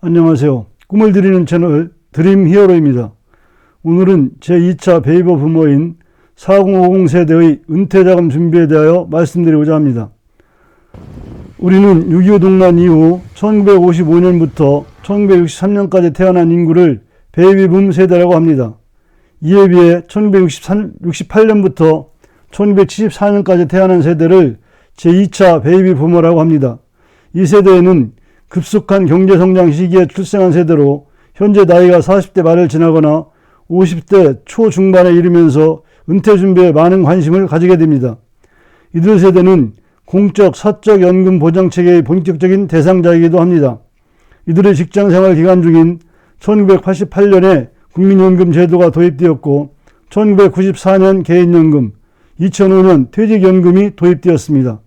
안녕하세요. 꿈을 드리는 채널 드림 히어로입니다. 오늘은 제2차 베이버 부모인 4050 세대의 은퇴자금 준비에 대하여 말씀드리고자 합니다. 우리는 6.25 동란 이후 1955년부터 1963년까지 태어난 인구를 베이비붐 세대라고 합니다. 이에 비해 1968년부터 1974년까지 태어난 세대를 제2차 베이비 부모라고 합니다. 이 세대에는 급속한 경제성장 시기에 출생한 세대로 현재 나이가 40대 말을 지나거나 50대 초중반에 이르면서 은퇴 준비에 많은 관심을 가지게 됩니다. 이들 세대는 공적, 사적 연금 보장체계의 본격적인 대상자이기도 합니다. 이들의 직장생활 기간 중인 1988년에 국민연금 제도가 도입되었고 1994년 개인연금, 2005년 퇴직연금이 도입되었습니다.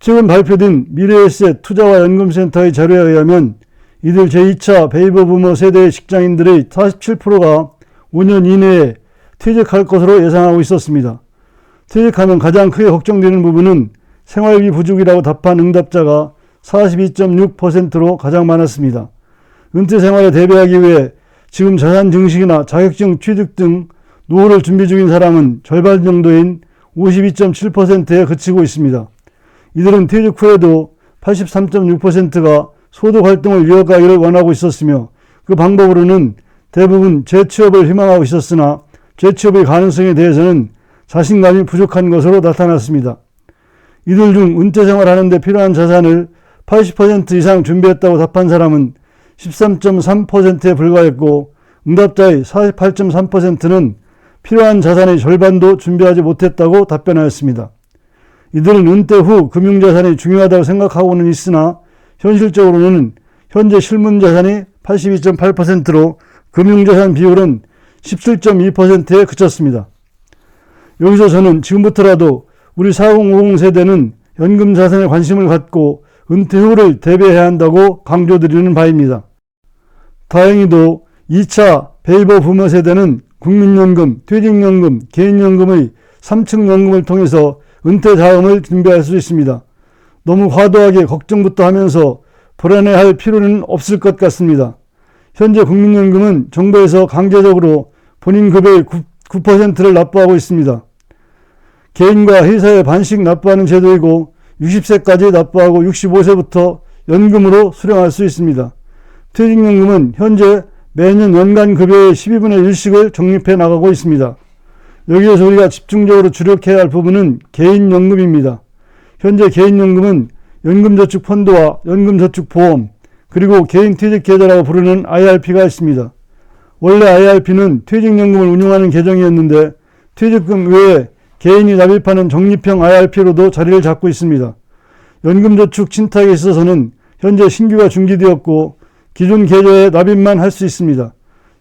최근 발표된 미래에셋 투자와 연금센터의 자료에 의하면 이들 제2차 베이버 부머 세대의 직장인들의 47%가 5년 이내에 퇴직할 것으로 예상하고 있었습니다. 퇴직하면 가장 크게 걱정되는 부분은 생활비 부족이라고 답한 응답자가 42.6%로 가장 많았습니다. 은퇴 생활에 대비하기 위해 지금 자산 증식이나 자격증 취득 등 노후를 준비 중인 사람은 절반 정도인 52.7%에 그치고 있습니다. 이들은 퇴직 후에도 83.6%가 소득 활동을 이어가기를 원하고 있었으며 그 방법으로는 대부분 재취업을 희망하고 있었으나 재취업의 가능성에 대해서는 자신감이 부족한 것으로 나타났습니다. 이들 중 은퇴 생활하는 데 필요한 자산을 80% 이상 준비했다고 답한 사람은 13.3%에 불과했고 응답자의 48.3%는 필요한 자산의 절반도 준비하지 못했다고 답변하였습니다. 이들은 은퇴 후 금융자산이 중요하다고 생각하고는 있으나 현실적으로는 현재 실문자산이 82.8%로 금융자산 비율은 17.2%에 그쳤습니다. 여기서 저는 지금부터라도 우리 4050 세대는 연금자산에 관심을 갖고 은퇴 후를 대비해야 한다고 강조드리는 바입니다. 다행히도 2차 베이버 부머 세대는 국민연금, 퇴직연금, 개인연금의 3층 연금을 통해서 은퇴 자금을 준비할 수 있습니다. 너무 과도하게 걱정부터 하면서 불안해할 필요는 없을 것 같습니다. 현재 국민연금은 정부에서 강제적으로 본인 급여의 9%를 납부하고 있습니다. 개인과 회사에 반씩 납부하는 제도이고 60세까지 납부하고 65세부터 연금으로 수령할 수 있습니다. 퇴직연금은 현재 매년 연간 급여의 12분의 1씩을 적립해 나가고 있습니다. 여기에서 우리가 집중적으로 주력해야 할 부분은 개인연금입니다. 현재 개인연금은 연금저축펀드와 연금저축보험 그리고 개인퇴직계좌라고 부르는 IRP가 있습니다. 원래 IRP는 퇴직연금을 운용하는 계정이었는데 퇴직금 외에 개인이 납입하는 적립형 IRP로도 자리를 잡고 있습니다. 연금저축 신탁에 있어서는 현재 신규가 중지되었고 기존 계좌에 납입만 할 수 있습니다.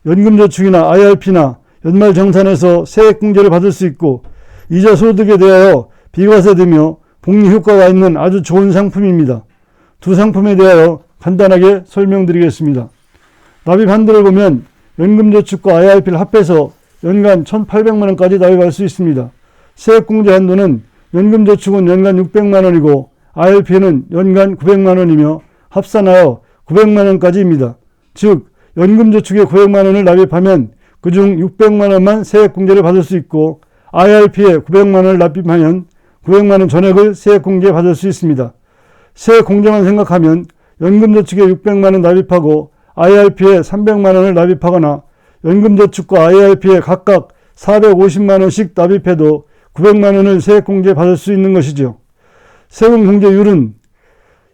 연금저축이나 IRP나 연말정산에서 세액공제를 받을 수 있고 이자 소득에 대하여 비과세되며 복리효과가 있는 아주 좋은 상품입니다. 두 상품에 대하여 간단하게 설명드리겠습니다. 납입 한도를 보면 연금저축과 IRP를 합해서 연간 1,800만원까지 납입할 수 있습니다. 세액공제 한도는 연금저축은 연간 600만원이고 IRP는 연간 900만원이며 합산하여 900만원까지입니다. 즉 연금저축에 900만원을 납입하면 그중 600만원만 세액공제를 받을 수 있고 IRP에 900만원을 납입하면 900만원 전액을 세액공제 받을 수 있습니다. 세액공제만 생각하면 연금저축에 600만원 납입하고 IRP에 300만원을 납입하거나 연금저축과 IRP에 각각 450만원씩 납입해도 900만원을 세액공제 받을 수 있는 것이죠. 세금공제율은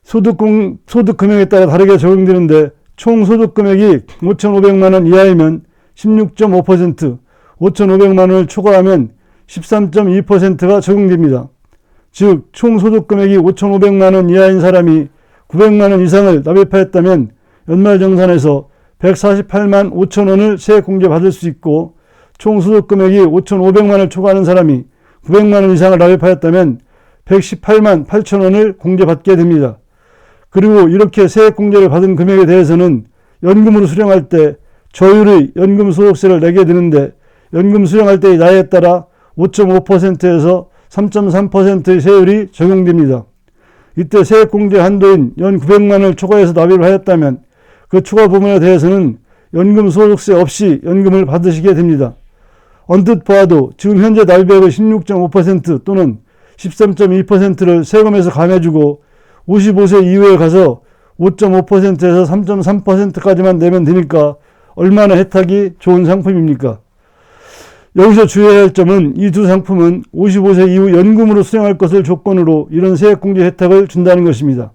소득금액에 따라 다르게 적용되는데 총 소득금액이 5,500만원 이하이면 16.5%, 5,500만원을 초과하면 13.2%가 적용됩니다. 즉, 총 소득금액이 5,500만원 이하인 사람이 900만원 이상을 납입하였다면 연말정산에서 148만 5천원을 세액공제 받을 수 있고 총 소득금액이 5,500만원을 초과하는 사람이 900만원 이상을 납입하였다면 118만 8천원을 공제받게 됩니다. 그리고 이렇게 세액공제를 받은 금액에 대해서는 연금으로 수령할 때 저율의 연금소득세를 내게 되는데 연금 수령할 때의 나이에 따라 5.5%에서 3.3%의 세율이 적용됩니다. 이때 세액공제 한도인 연 900만원을 초과해서 납입을 하였다면 그 추가 부분에 대해서는 연금 소득세 없이 연금을 받으시게 됩니다. 언뜻 보아도 지금 현재 납입액의 16.5% 또는 13.2%를 세금에서 감해주고 55세 이후에 가서 5.5%에서 3.3%까지만 내면 되니까 얼마나 혜택이 좋은 상품입니까? 여기서 주의해야 할 점은 이 두 상품은 55세 이후 연금으로 수령할 것을 조건으로 이런 세액공제 혜택을 준다는 것입니다.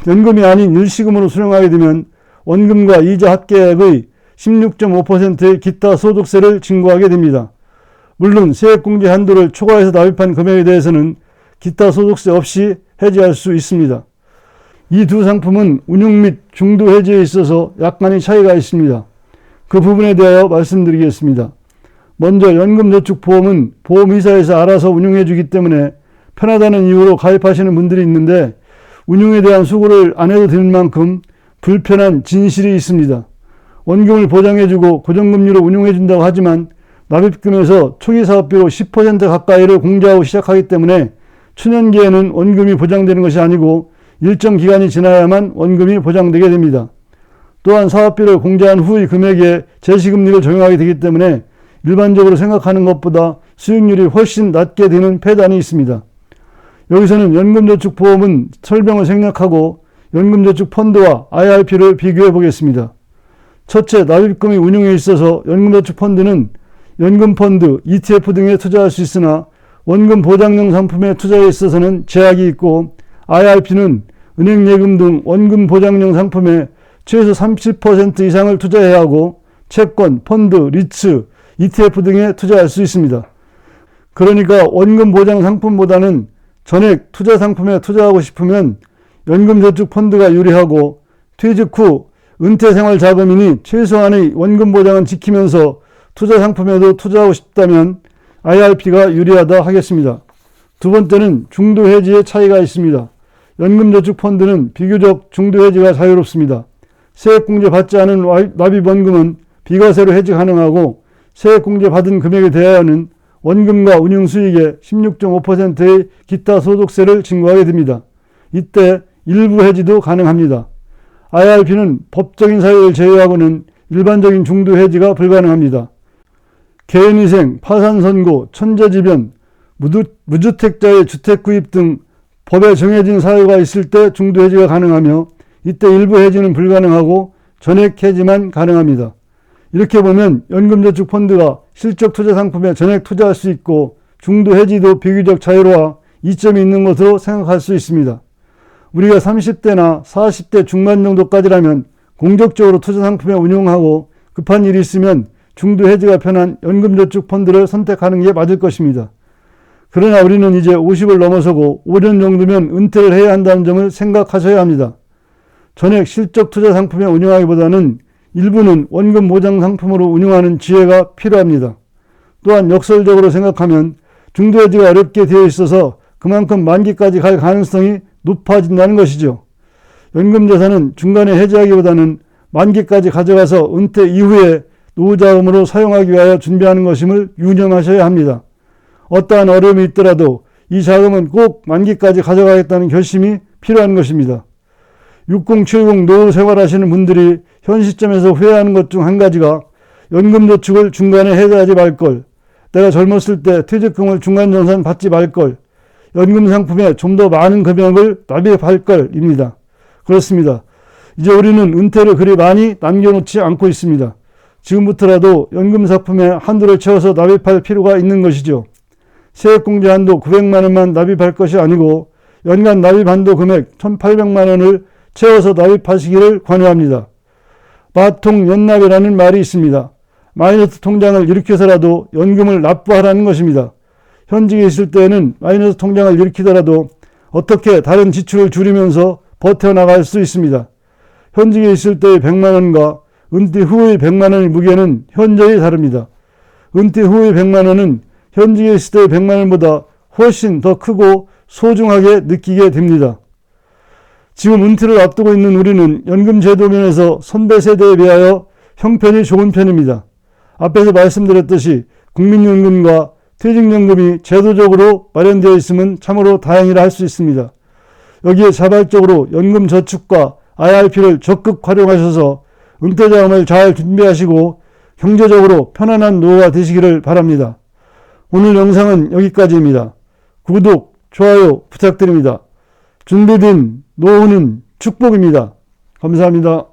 연금이 아닌 일시금으로 수령하게 되면 원금과 이자 합계액의 16.5%의 기타 소득세를 징고하게 됩니다. 물론 세액공제 한도를 초과해서 납입한 금액에 대해서는 기타 소득세 없이 해지할 수 있습니다. 이 두 상품은 운용 및 중도 해지에 있어서 약간의 차이가 있습니다. 그 부분에 대하여 말씀드리겠습니다. 먼저 연금저축보험은 보험회사에서 알아서 운용해 주기 때문에 편하다는 이유로 가입하시는 분들이 있는데 운용에 대한 수고를 안 해도 되는 만큼 불편한 진실이 있습니다. 원금을 보장해주고 고정금리로 운용해준다고 하지만 납입금에서 초기 사업비로 10% 가까이를 공제하고 시작하기 때문에 초년기에는 원금이 보장되는 것이 아니고 일정 기간이 지나야만 원금이 보장되게 됩니다. 또한 사업비를 공제한 후의 금액에 제시금리를 적용하게 되기 때문에 일반적으로 생각하는 것보다 수익률이 훨씬 낮게 되는 폐단이 있습니다. 여기서는 연금저축보험은 설명을 생략하고 연금저축펀드와 IRP를 비교해 보겠습니다. 첫째, 납입금의 운용에 있어서 연금저축펀드는 연금펀드, ETF 등에 투자할 수 있으나 원금 보장형 상품의 투자에 있어서는 제약이 있고 IRP는 은행예금 등 원금 보장형 상품에 최소 30% 이상을 투자해야 하고 채권, 펀드, 리츠, ETF 등에 투자할 수 있습니다. 그러니까 원금 보장 상품보다는 전액 투자 상품에 투자하고 싶으면 연금저축펀드가 유리하고 퇴직 후 은퇴생활 자금이니 최소한의 원금 보장은 지키면서 투자 상품에도 투자하고 싶다면 IRP가 유리하다 하겠습니다. 두 번째는 중도 해지의 차이가 있습니다. 연금저축펀드는 비교적 중도 해지가 자유롭습니다. 세액공제 받지 않은 납입원금은 비과세로 해지 가능하고 세액공제 받은 금액에 대하여는 원금과 운용수익의 16.5%의 기타 소득세를 징고하게 됩니다. 이때 일부 해지도 가능합니다. IRP는 법적인 사유를 제외하고는 일반적인 중도 해지가 불가능합니다. 개인위생, 파산선고, 천재지변, 무주택자의 주택구입 등 법에 정해진 사유가 있을 때 중도 해지가 가능하며 이때 일부 해지는 불가능하고 전액 해지만 가능합니다. 이렇게 보면 연금저축펀드가 실적 투자 상품에 전액 투자할 수 있고 중도 해지도 비교적 자유로워 이점이 있는 것으로 생각할 수 있습니다. 우리가 30대나 40대 중반 정도까지라면 공적적으로 투자 상품에 운용하고 급한 일이 있으면 중도 해지가 편한 연금저축펀드를 선택하는 게 맞을 것입니다. 그러나 우리는 이제 50을 넘어서고 5년 정도면 은퇴를 해야 한다는 점을 생각하셔야 합니다. 전액 실적 투자 상품에 운용하기보다는 일부는 원금 보장 상품으로 운용하는 지혜가 필요합니다. 또한 역설적으로 생각하면 중도 해지가 어렵게 되어 있어서 그만큼 만기까지 갈 가능성이 높아진다는 것이죠. 연금자산은 중간에 해지하기보다는 만기까지 가져가서 은퇴 이후에 노후자금으로 사용하기 위하여 준비하는 것임을 유념하셔야 합니다. 어떠한 어려움이 있더라도 이 자금은 꼭 만기까지 가져가겠다는 결심이 필요한 것입니다. 6070 노후 생활하시는 분들이 현 시점에서 후회하는 것 중 한 가지가 연금저축을 중간에 해지하지 말걸, 내가 젊었을 때 퇴직금을 중간전산 받지 말걸, 연금 상품에 좀 더 많은 금액을 납입할걸입니다. 그렇습니다. 이제 우리는 은퇴를 그리 많이 남겨놓지 않고 있습니다. 지금부터라도 연금 상품에 한도를 채워서 납입할 필요가 있는 것이죠. 세액공제 한도 900만 원만 납입할 것이 아니고 연간 납입 한도 금액 1,800만 원을 채워서 납입하시기를 권유합니다. 마통 연납이라는 말이 있습니다. 마이너스 통장을 일으켜서라도 연금을 납부하라는 것입니다. 현직에 있을 때에는 마이너스 통장을 일으키더라도 어떻게 다른 지출을 줄이면서 버텨나갈 수 있습니다. 현직에 있을 때의 100만 원과 은퇴 후의 100만 원의 무게는 현저히 다릅니다. 은퇴 후의 100만 원은 현직에 있을 때의 100만 원보다 훨씬 더 크고 소중하게 느끼게 됩니다. 지금 은퇴를 앞두고 있는 우리는 연금 제도 면에서 선배 세대에 비하여 형편이 좋은 편입니다. 앞에서 말씀드렸듯이 국민연금과 퇴직연금이 제도적으로 마련되어 있으면 참으로 다행이라 할 수 있습니다. 여기에 자발적으로 연금저축과 IRP를 적극 활용하셔서 은퇴자금을 잘 준비하시고 경제적으로 편안한 노후가 되시기를 바랍니다. 오늘 영상은 여기까지입니다. 구독, 좋아요 부탁드립니다. 준비된 노후는 축복입니다. 감사합니다.